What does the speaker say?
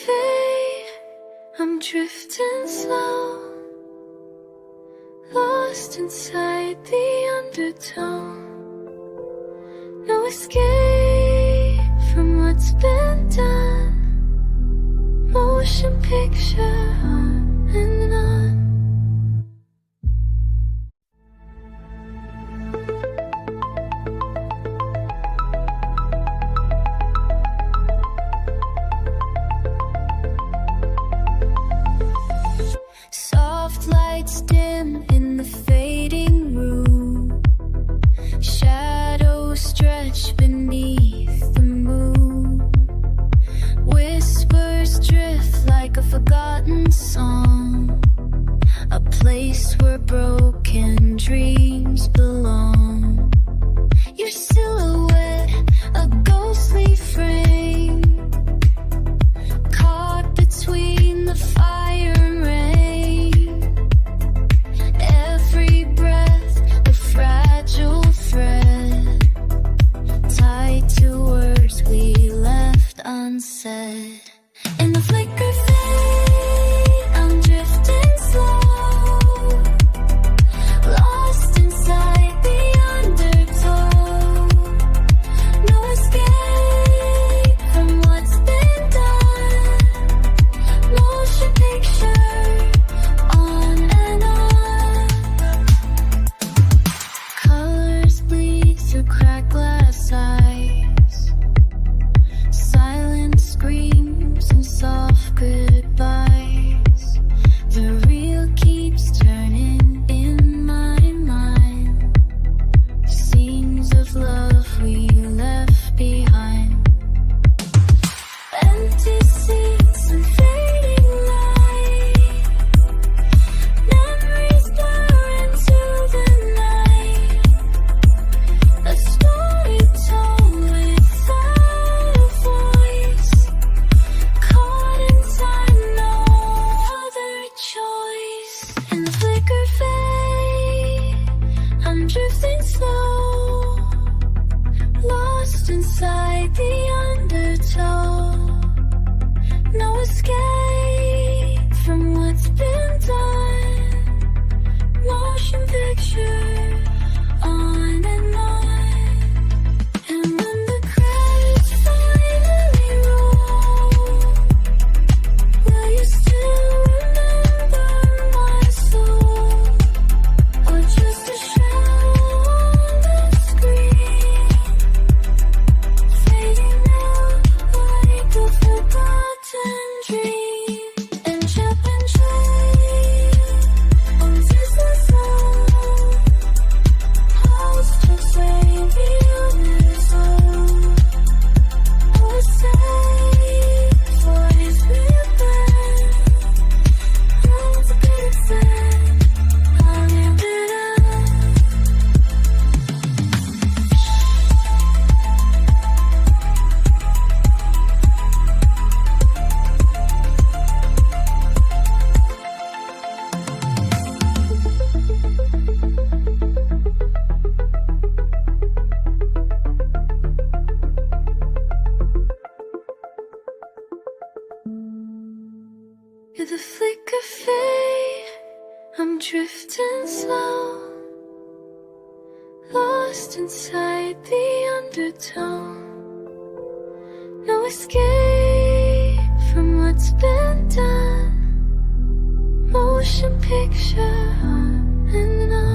fade, I'm drifting slow, lost inside the undertone. No escape from what's been done. Motion picture on and on. Soft lights dim in the fading room. Shadows stretch beneath the moon. Whispers drift like a forgotten song. A place where broken dreams belong. Your silhouette, a ghostly frame, caught between the fire and rain. Every breath a fragile thread, tied to words we left unsaid. In the flicker fade, I'm drifting slow, lost inside the undertow. No escape from what's been done. Motion picture on and on. Colors bleed through cracked glass eyes. Silence screams and soft goodbyes. The real keeps turning in my mind. Scenes of love we left behind. Empty seats and fading light. Memories blur into the night. A story told without a voice. Caught in time, no other choice. In the flicker fade, I'm drifting slow, lost inside the undertow. No escape from what's been done. Motion picture on and on. And when the credits finally roll, will you still remember my soul? Or just a shadow on the screen, fading out like a forgotten dream? And chip and trade, uns ist das Sound. House to save you this own. Or save for his rebrand. Roll's a good fan, I'll live it up. With a flicker fade, I'm drifting slow, lost inside the undertow. No escape from what's been done. Motion picture on and on.